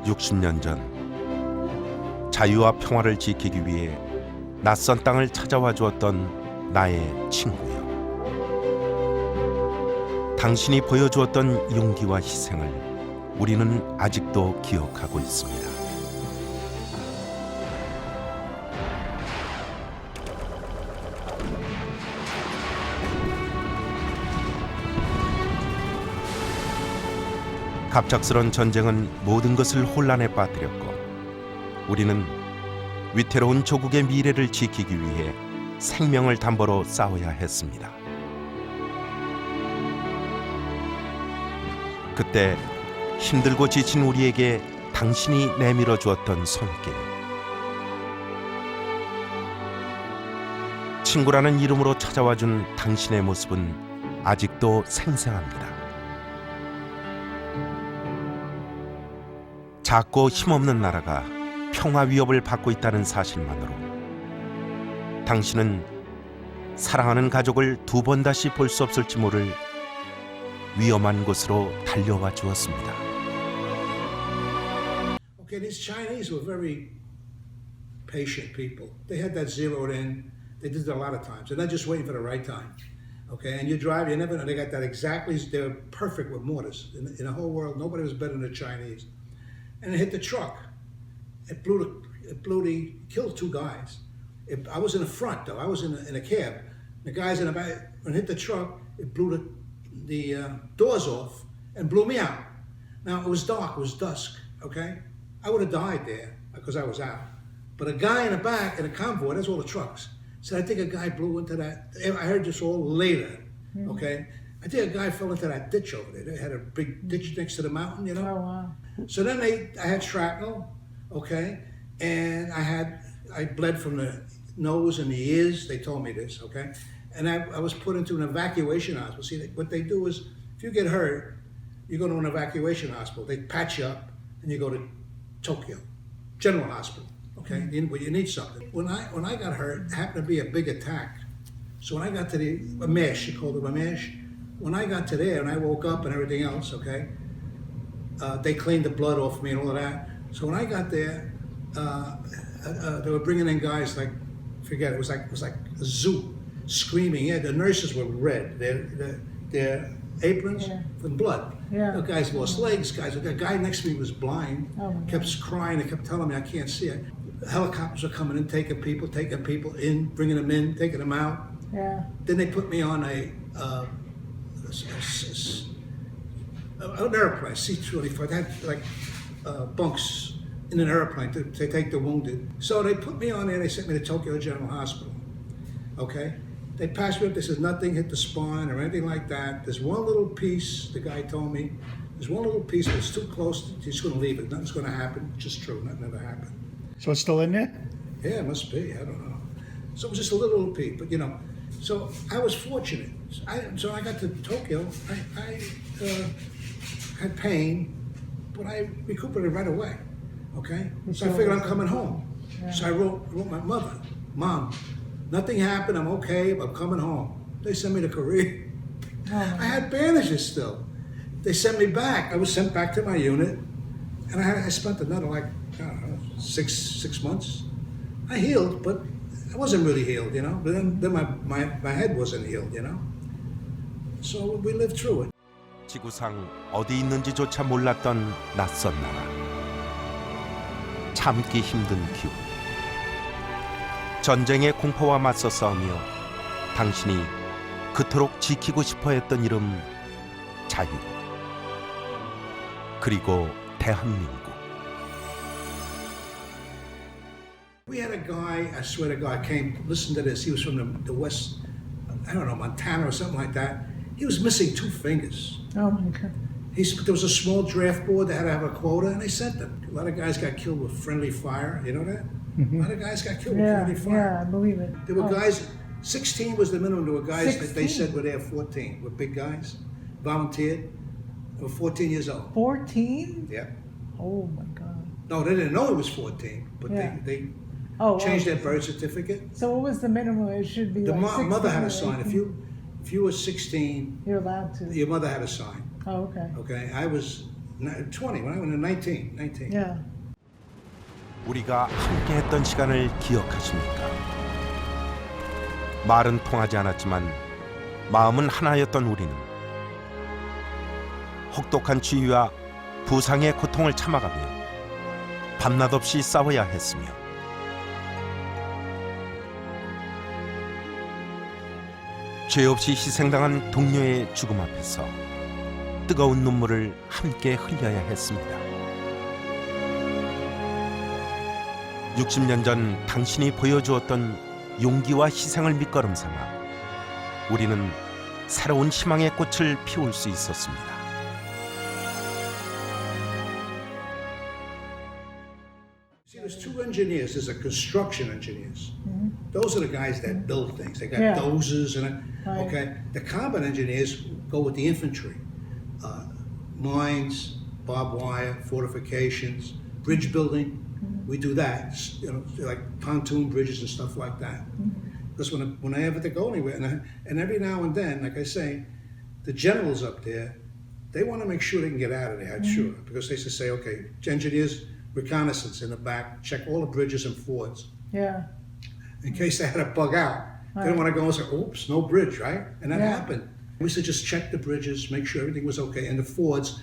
60년 전 자유와 평화를 지키기 위해 낯선 땅을 찾아와 주었던 나의 친구여. 당신이 보여주었던 용기와 희생을 우리는 아직도 기억하고 있습니다. 갑작스런 전쟁은 모든 것을 혼란에 빠뜨렸고 우리는 위태로운 조국의 미래를 지키기 위해 생명을 담보로 싸워야 했습니다. 그때 힘들고 지친 우리에게 당신이 내밀어 주었던 손길, 친구라는 이름으로 찾아와 준 당신의 모습은 아직도 생생합니다. 작고 힘없는 나라가 평화 위협을 받고 있다는 사실만으로 당신은 사랑하는 가족을 두 번 다시 볼 수 없을지 모를 위험한 곳으로 달려와 주었습니다. Okay, these Chinese were very patient people. They had that zeroed in. They did it a lot of times. They're not just waiting for the right time. Okay, and you drive, you never know. They got that exactly. They're perfect with mortars. In the whole world, nobody was better than the Chinese. And it hit the truck. It killed two guys. I was in the front though. I was in a cab. The guys in the back, when it hit the truck, it blew the doors off and blew me out. Now it was dark. It was dusk. Okay, I would have died there because I was out. But a guy in the back in a convoy, that's all the trucks, said, I think a guy blew into that. I heard this all later. Okay, I think a guy fell into that ditch over there. They had a big ditch next to the mountain, you know. Oh, wow. So then I had shrapnel, okay, and I bled from the nose and the ears. They told me this, okay, and I was put into an evacuation hospital. See, what they do is, if you get hurt, you go to an evacuation hospital. They patch you up, and you go to Tokyo General Hospital, okay. You need something. When I got hurt, it happened to be a big attack. So when I got to a mesh, you called it a mesh. When I got to there and I woke up and everything else, okay. They cleaned the blood off me and all of that. So when I got there, they were bringing in guys like, forget it was like a zoo, screaming. Yeah, the nurses were red. Their aprons from blood. Yeah. The guys lost legs. The guy next to me was blind. Oh my kept crying. They kept telling me I can't see it. Helicopters were coming in, taking people in, bringing them in, taking them out. Yeah. Then they put me on an airplane, C-25. They had like bunks in an airplane to take the wounded. So they put me on there. They sent me to Tokyo General Hospital. Okay, they passed me up. They said nothing hit the spine or anything like that. There's one little piece. The guy told me there's one little piece that's too close. He's going to leave it. Nothing's going to happen. Which is true. Nothing ever happened. So it's still in there? Yeah, it must be. I don't know. So it was just a little piece, but you know. So I was fortunate. So I got to Tokyo. I had pain, but I recuperated right away. Okay? So I figured I'm coming home. Yeah. So I wrote my mother, Mom, nothing happened, I'm okay, but I'm coming home. They sent me to Korea. I had bandages still. They sent me back. I was sent back to my unit, and I spent another I don't know, six months. I healed, but I wasn't really healed, you know. But then my head wasn't healed, you know. So we lived through it. 지구상 어디 있는지조차 몰랐던 낯선 나라, 참기 힘든 기후, 전쟁의 공포와 맞서 싸우며 당신이 그토록 지키고 싶어했던 이름 자유, 그리고 대한민국. We had a guy, I swear to God, came, listen to this, he was from the West, I don't know, Montana or something like that. He was missing 2 fingers. Oh my God. There was a small draft board that had to have a quota, and they sent them. A lot of guys got killed with friendly fire, you know that? A lot of guys got killed with friendly fire. Yeah, I believe it. There were guys, 16 was the minimum. There were guys that they 16? said were there 14, were big guys, volunteered, they were 14 years old. 14? Yeah. Oh my God. No, they didn't know it was 14, but Yeah. they Oh, changed oh. their birth certificate. So what was the minimum? It should be The like 16 mother had or to sign. 18. If you were 16, You're allowed to. your mother had to sign. Oh, okay. Okay, I was 20, when I was 19. Yeah. 우리가 함께했던 시간을 기억하십니까? 말은 통하지 않았지만 마음은 하나였던 우리는 혹독한 추위와 부상의 고통을 참아가며 밤낮 없이 싸워야 했으며 죄 없이 희생당한 동료의 죽음 앞에서 뜨거운 눈물을 함께 흘려야 했습니다. 60년 전 당신이 보여주었던 용기와 희생을 밑거름 삼아 우리는 새로운 희망의 꽃을 피울 수 있었습니다. See, there's two engineers. There's a construction engineers. Those are the guys that build things. They got Yeah. dozers and Right. okay. The combat engineers go with the infantry, mines, barbed wire, fortifications, bridge building. We do that. You know, like pontoon bridges and stuff like that. Because when I ever to go anywhere, and every now and then, like I say, the generals up there, they want to make sure they can get out of there. Sure, because they used to say, okay, engineers. Reconnaissance in the back, check all the bridges and fords. Yeah. In case they had to bug out. They didn't want to go and say, oops, no bridge, right? And that happened. We used to just check the bridges, make sure everything was okay. And the fords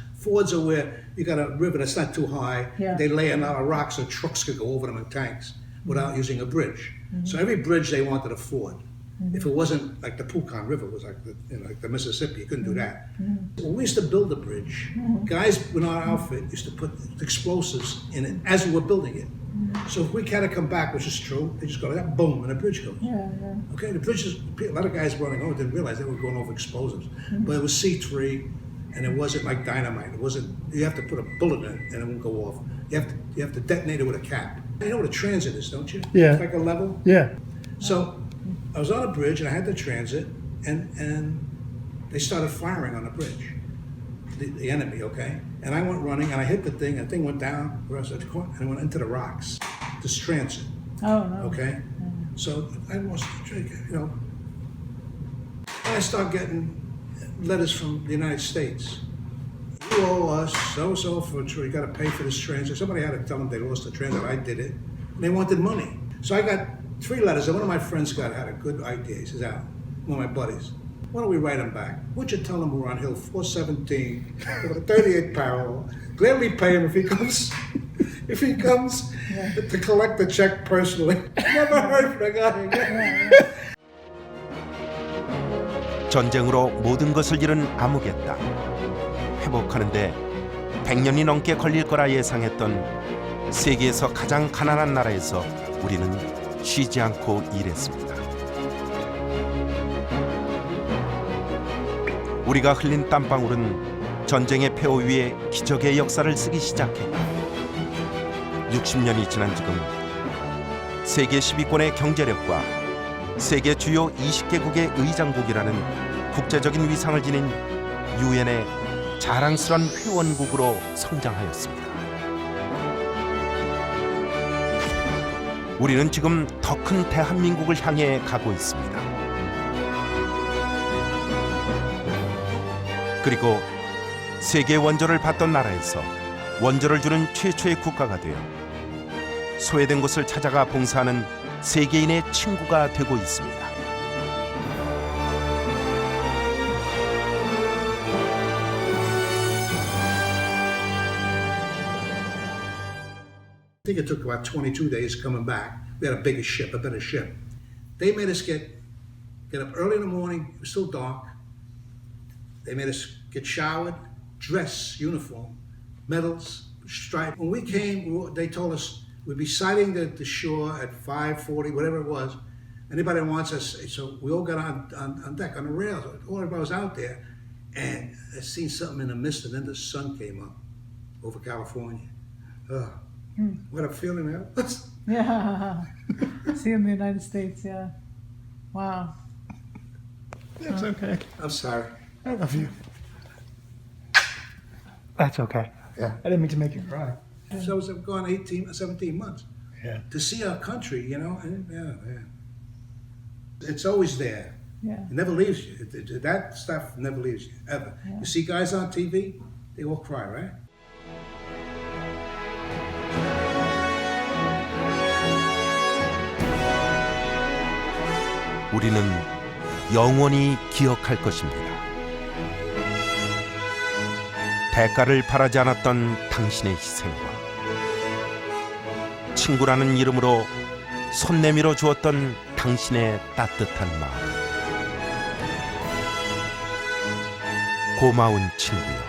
are where you got a river that's not too high. Yeah. They lay a lot of rocks so trucks could go over them in tanks without using a bridge. So every bridge they wanted a ford. If it wasn't like the Pucon River, was like like the Mississippi, you couldn't do that. When we used to build a bridge, guys in our outfit used to put explosives in it as we were building it. So if we had to come back, which is true, they just go like that, boom, and the bridge goes. Yeah. Yeah. Okay, the bridges, a lot of guys running over didn't realize they were going over explosives. But it was C3, and it wasn't like dynamite. It wasn't, you have to put a bullet in it and it won't go off. You have to detonate it with a cap. You know what a transit is, don't you? Yeah. It's like a level. Yeah. So I was on a bridge and I had the transit, and they started firing on the bridge, the enemy, okay? And I went running and I hit the thing, and the thing went down, the rest of the court, and it went into the rocks, this transit, Oh no. okay? So I was, and I start getting letters from the United States. You owe us so for you got to pay for this transit. Somebody had to tell them they lost the transit. I did it. And they wanted money. So I got 3 letters, and one of my friends had a good idea. He says, one of my buddies, why don't we write him back? Would you tell him we're on Hill 417 with a 38 parallel? Gladly pay him if he comes to collect the check personally. Never heard from the guy again. 전쟁으로 모든 것을 잃은 아무겠다. 회복하는데 100년이 넘게 걸릴 거라 예상했던 세계에서 가장 가난한 나라에서 우리는 쉬지 않고 일했습니다. 우리가 흘린 땀방울은 전쟁의 폐허 위에 기적의 역사를 쓰기 시작했고 60년이 지난 지금 세계 10위권의 경제력과 세계 주요 20개국의 의장국이라는 국제적인 위상을 지닌 유엔의 자랑스러운 회원국으로 성장하였습니다. 우리는 지금 더 큰 대한민국을 향해 가고 있습니다. 그리고 세계 원조를 받던 나라에서 원조를 주는 최초의 국가가 되어 소외된 곳을 찾아가 봉사하는 세계인의 친구가 되고 있습니다. I think it took about 22 days coming back. We had a bigger ship, a better ship. They made us get up early in the morning. It was still dark. They made us get showered, dress, uniform, medals, stripe. When we came, they told us we'd be sighting the shore at 5:40, whatever it was. Anybody that wants us, so we all got on deck, on the rails. All everybody was out there. And I seen something in the mist, and then the sun came up over California. What a feeling that was. Yeah. See in the United States. Yeah. Wow. That's okay. I'm sorry. I love you. That's okay. Yeah. I didn't mean to make you cry. So I was gone 17 months. Yeah. To see our country, you know, and it's always there. Yeah. It never leaves you. That stuff never leaves you, ever. Yeah. You see guys on TV, they all cry, right? 우리는 영원히 기억할 것입니다. 대가를 바라지 않았던 당신의 희생과 친구라는 이름으로 손 내밀어 주었던 당신의 따뜻한 마음. 고마운 친구여,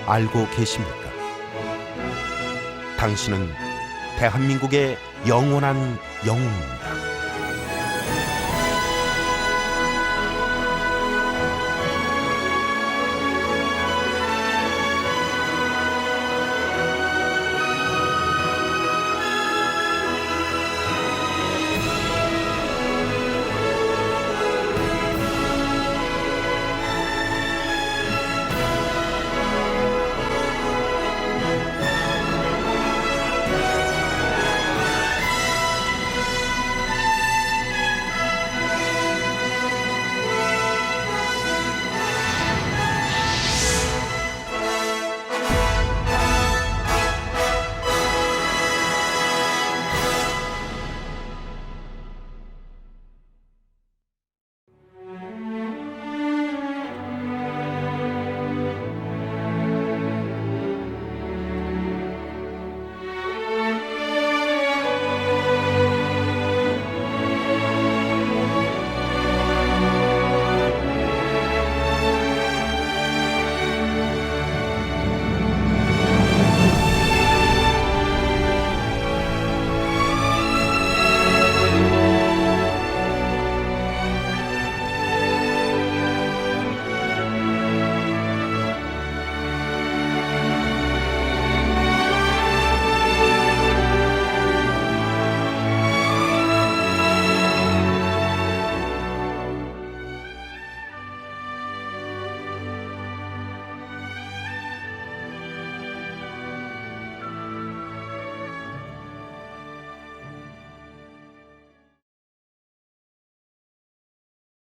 알고 계십니까? 당신은 대한민국의 영원한 영웅입니다.